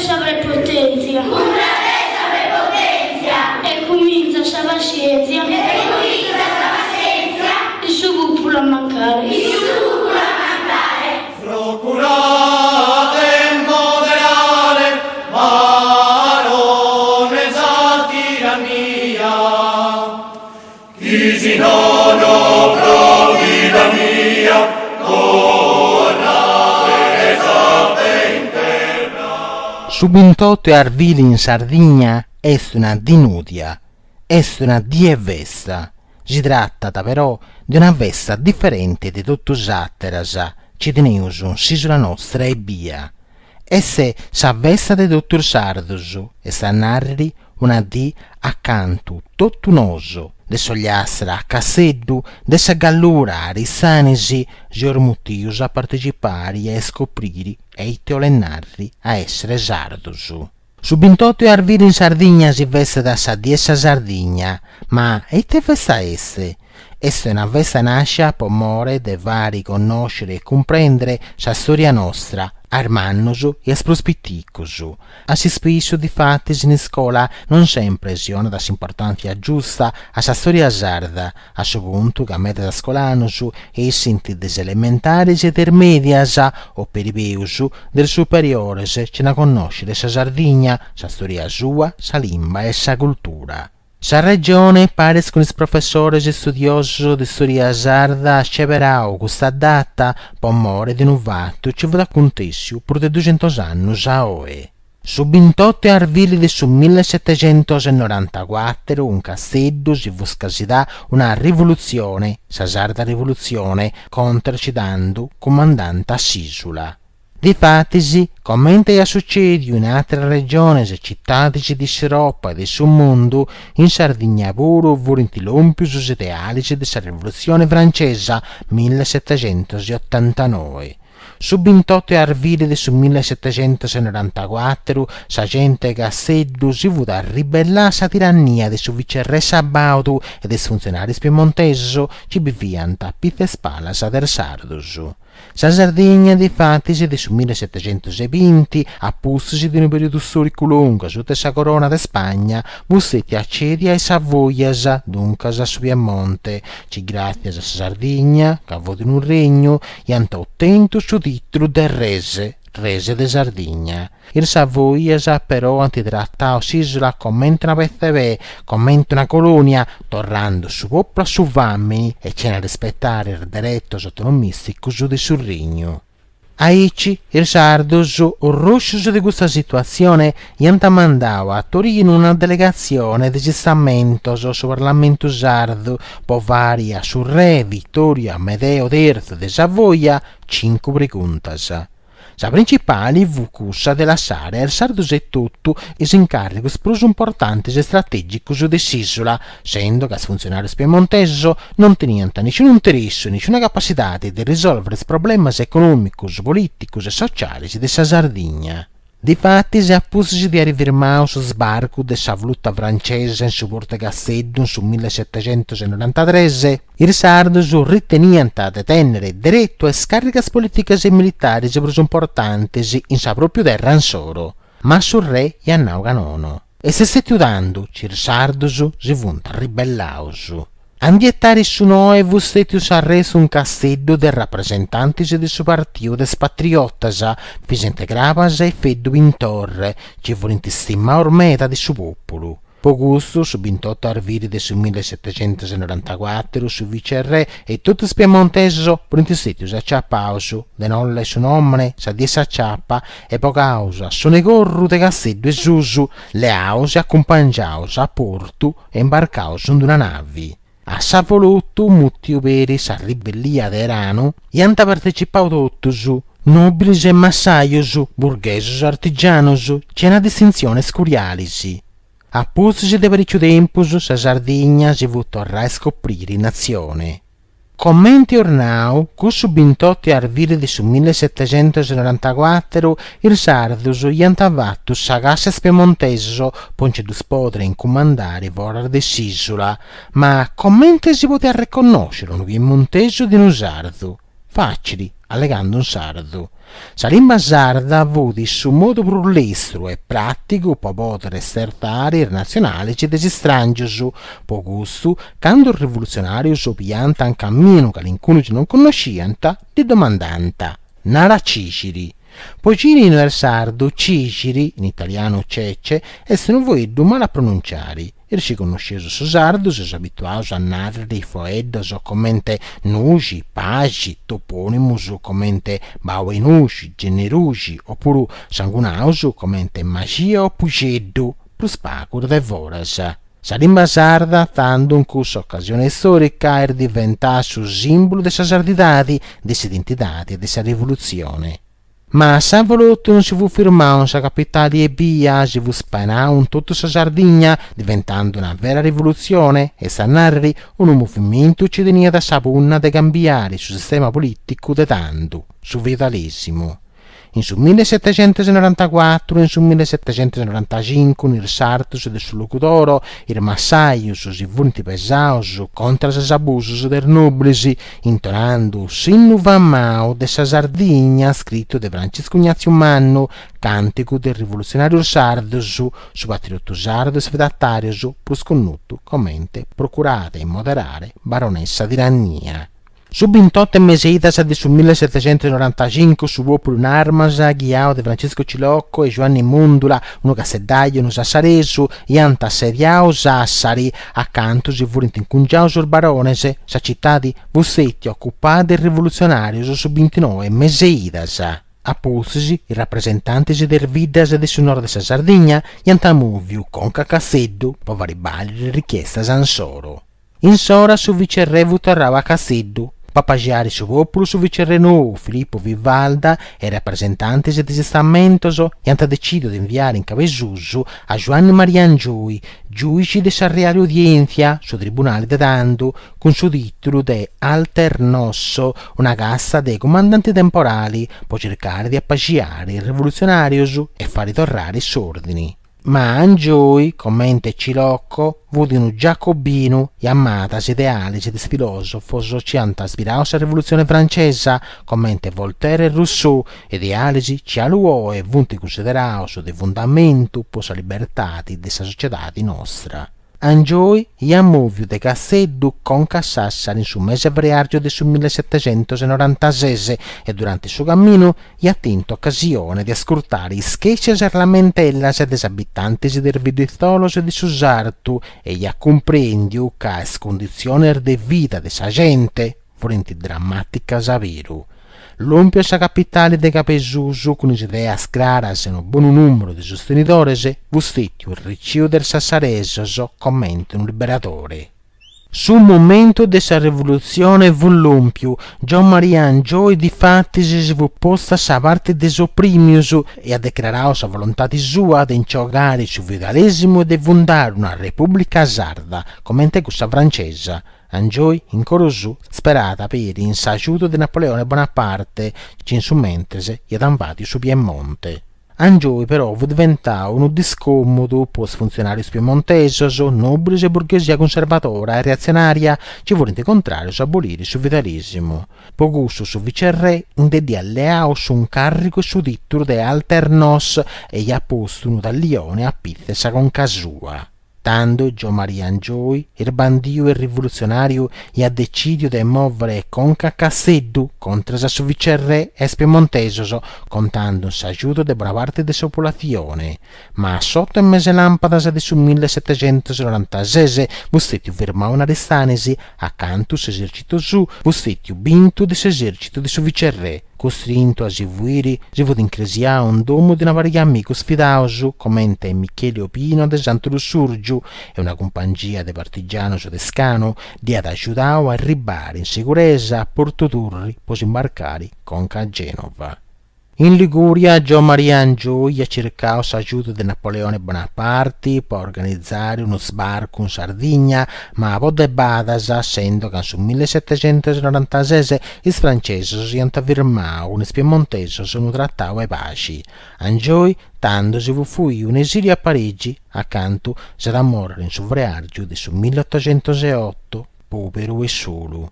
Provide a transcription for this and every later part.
resa prepotenzia. E comincia a pazienza. Il suo popolo a mancare. Procurate moderare, ma non esatti tirannia. Chi si non provvida mia, Subintotto e Arvili in Sardegna è una dinudia, è una dievessa. Si tratta però di una vessa differente di tutto usatterasa, ci teneus sulla nostra e via. Esse s'avvessa di dottor Sardusu e sa narri una di accanto tutto un oso, de sogliassera a casseddu, de sa gallura a risanesi, giormutius a partecipare e scoprire e i teolenarri a essere Sardusu. Subintotto e Arvili in Sardegna si veste da sa diessa Sardegna, ma e te vesta esse? Essa è una vesta nascia per more de vari conoscere e comprendere sa storia nostra, armannosu e esprospitticusu. A si spesso di fatti in scuola non sempre si ona da importanza giusta a sa storia sarda, a suo punto che a metà da scolanusu e sinti des elementari e intermedias o peribeusu del superiore se ce na conoscere sa Sardegna, sa storia sua, sa lingua e sa cultura. Sa regione pare con il professore e studioso di storia sarda sceverau questa data per more di un fatto ci vuole contessio per de 200 anni a oe. Subintotto e Arvili di su 1794 un castello si fu scasità una rivoluzione, sa sarda rivoluzione, contracidando comandante a Sisula. Difattisi, commenta a succedi in altre regioni e città di Europa e del suo mondo, in Sardegna pure furono l'ompius os ideali della rivoluzione francese 1789. Subintotto e Arvili del su 1794, sa gente che a seddu si fu da ribellare sa tirannia del suo viceré Sabaudu e del funzionario piemontese ci viviano a pizze spalas del Sardusu. Sa Sardegna difatti del su 1720 appustosi di un periodo storico lungo sotto sa corona de Spagna bussetti accedia e Savoias dunque a su Piemonte ci grazie a sa Sardegna che avuto un regno e hanno ottenuto su titolo del Rese de Sardegna. Il Savoias però antitrattato s'isola come una PTV, come una colonia, tornando su popolo a su vammini e c'è da rispettare il diritto autonomistico su di sul regno. Aici il Sardusu, orruscioso di questa situazione, gli hanno mandato a Torino una delegazione di gestamento sul Parlamento sardo, per varia sul re Vittorio Amedeo III de Savoia, 5 preguntas. La principale fu cussa della Sara il Sardusu e tutto e si incarica spruso importante e strategico su dell'isola, essendo che i funzionari piemontesi non tenevano nessun interesse, nessuna capacità di risolvere i problemi economici, politici e sociali della Sardegna. Difatti si appusi di arrivare sullo sbarco della flotta francese in su Porto Castello su 1793, il Sardusu riteneva di detenere diritto a scariche politiche e militari importanti in sa propria terra ansoro, ma sul re gli annau canono. E se stai chiudendo, il Sardusu si fu ribellato. Andiettare su noi fu stato arreso un castello dei rappresentanti del suo partito des patriottas, fisente gravas e feddu in torre, ci volenti stimma ormeta del suo popolo. Pogusto, subintotto Arvili del 1794, su viceré e tutti spiemonteso, volenti stati acciappausu, de nolle su nomine, sa di s'acciappa, e pocausa, su negorru de castello e susu, le ause accompagnausa a porto e imbarcausu in una nave. A sa voluto mutti overi sa ribellia d'Erano e hanno partecipato tuttosu, nobili e massaios, burghesos, artigianos, c'è una distinzione scurialisi. A puzzi de parecchio tempo sa Sardegna si fu tornare a scoprire nazione. Commenti ornau, cu subintotto e Arvili di su 1794, il Sardusu gli antavattu sagasse spiemonteso, ponce dus podre in comandare vorar de s'isola, ma commente si poteva riconoscere un piemonteso di un sardu? Facili, allegando un sardo. Sa lingua sarda vudi su modo più lestro e pratico per poter estertare il nazionale ci desi strangios, po gusto, quando il rivoluzionario so pianta un cammino che l'incuno non conoscianta, di domandanta. Nara Ciciri. Poi nel sardo Ciciri, in italiano cece, essere voi mal a pronunciare. E si conosceso su sardo, si è abituato a narrare foeddos o commente nuci, pagi, toponimus o commente bauenuci, generuci, oppure sangunaus o commente magia o pugeddu, plus pacur de voras. Sa lingua sarda, tanto in questa occasione storica, è diventata su simbolo della sardità, dell'identità e della rivoluzione. Ma se voluto non si fu firmato sa capitale e via, si fu spanato in tutta sa Sardegna, diventando una vera rivoluzione e sa narrare un movimento ci tenia da sapunna di cambiare sul sistema politico de tanto, su feudalesimo. In su 1794 e in su 1795 nel Sartus del Sulocutoro il Massaius si furono pesaus contro gli abusi del noblesi, intonando Sinnu Vammao de sa Sardegna scritto de Francesco Ignazio Manno, cantico del rivoluzionario Sardus, su patriotto sardo e sfedattarius, plus connuto commente procurata e moderare baronessa di Ragnia. Su 28 meseitas di su 1795 su popolo un'armasa ghiao de Francesco Cilocco e Giovanni Mundula, uno cassedaio, uno sassaresu, e antassediao Sassari, accanto si furono incungiao sul baronese, sa città di Bussetti occupata il rivoluzionario su 29 meseitas. Apostisi, i rappresentanti del Vidas del Sonoro della Sardegna, e antamuviu con Cacasseddu, povaribali le richieste a Sansoro. In sora su vicerre vutarrava Casseddu, papagiari su popolo su vicerre nuovo Filippo Vivalda e rappresentanti del testamento e hanno deciso di inviare in Cavesusu a Giovanni Marian Giui, giudice di Sarriale Udienza su tribunale di Tandu, con su titolo di Alternosso, una cassa dei comandanti temporali, per cercare di appagiare il rivoluzionario e far ritornare i sordini. Ma Angioi, commenta Cilocco, vudino giacobino e ammatas idealis di filosofo ci hanno ispirato alla rivoluzione francese, commenta Voltaire e Rousseau, idealis ci aluò e vunti considerato di fondamento per la libertà della società nostra. Angioi e ammovio de Casseddu con Cassassari in su mese febbraio del 1796 e durante il suo cammino gli ha tinto occasione di ascoltare i sketches e lamentellas dei abitanti del Vidizzolos di Susartu e gli ha comprendiu che le condizioni di vita de sa gente furono drammaticas a veru. L'ompio sa capitale de Capesusu con ideas claras e un buon numero di sostenitori vustetti il riccio del Sassaresos commenta un liberatore. Sul momento della rivoluzione fu l'ompio, Gian Maria Angioi difatti si fu posta a parte des opprimius e ha dichiarato la volontà sua di inciogare sul feudalesimo e di fondare una repubblica sarda, commenta questa francese. Angioi in Corosù sperata per in saciuto di Napoleone Bonaparte, cinsu mentre gli ha invadi su Piemonte. Angioi però fu diventato uno discomodo post funzionari piemontesos, nobili e borghesia conservatora e reazionaria ci volenti contrario su abolire su vitalisimo. Pogusto su vicerre indedì alleao su un carico e su titolo de alternos e gli ha posto uno da Lione a Pizzesa con casua. Tanto Gian Maria Angioi, il bandio e rivoluzionario, gli ha deciso di muovere con Casseddu contro il suo vicerre e piemontesos, contando l'aiuto di buona parte della popolazione. Ma sotto il mese lampada del 1796, Bussetti firmò una restanesi accanto all'esercito su, Bussetti vinto dell'esercito di suo vicerre. Costrinto a seguire, si fu incresiare un domo di una varia amico sfidaoso, commenta Michele Opino de Santo Lussurgiu e una compagnia di partigiani tedescano di ad aiutare a arrivare in sicurezza a Porto Turri per imbarcare con a Genova. In Liguria, Gian Maria Angioi ha cercato l'aiuto di Napoleone Bonaparte per organizzare uno sbarco in Sardegna, ma a Bodde Badas, essendo che nel 1796 i francesi si hanno firmato un piemontese su un trattato di pace. Angioi, tanto si fu un esilio a Parigi, accanto a morire in suo viaggio del 1808, povero e solo.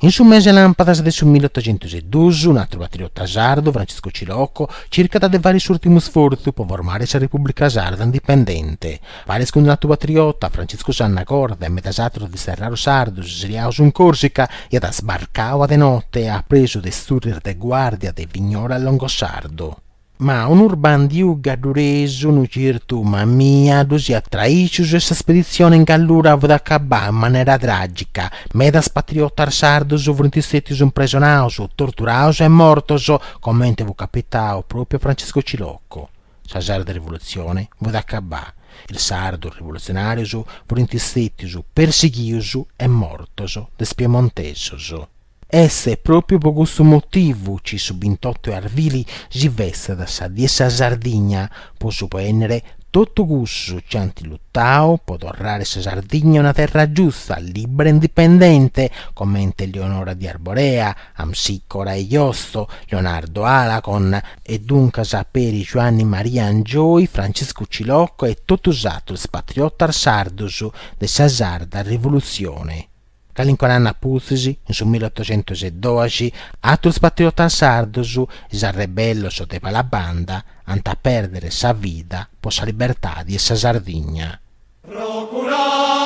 In su mese lampadas de su 1812, un altro patriota sardo, Francisco Cilocco, cerca da vari ultimi sforzi per formare la Repubblica Sarda indipendente. Pare che un altro patriota, Francisco Sanna Corda, e metasatro di Serraro Sardo, siriato in Corsica, e da sbarcava de notte e ha preso de sturrir de guardia de Vignora a Longosardo. Ma un urban diu gadureso un certo mamia si attraisce questa spedizione in gallura ad accabà in maniera tragica. Medas patriota sardos o 27 sono prisionati, torturati e morti, commenta fu capitao proprio Francesco Cilocco. La sarda rivoluzione ad accabà. Il sardo rivoluzionario 27 perseguiti e morti de Piemontesi. Esse proprio per questo motivo ci su 28 arvili si veste da sa di essa Sardigna, può supponere tutto gusto ci hanno lottato per tornare sa Sardigna una terra giusta, libera e indipendente, commenta Eleonora di Arborea, Amsicora e Iosto, Leonardo Alacon e dunque saperi Giovanni Maria Angioi, Francesco Cilocco e tutto usato il patriota sardos de sa sarda rivoluzione. Calinconanna Puzzi, in su 1812, altri patrioti sardos, il ribello sotto la banda, anta perdere sa vita per la libertà di essa Sardigna. Procura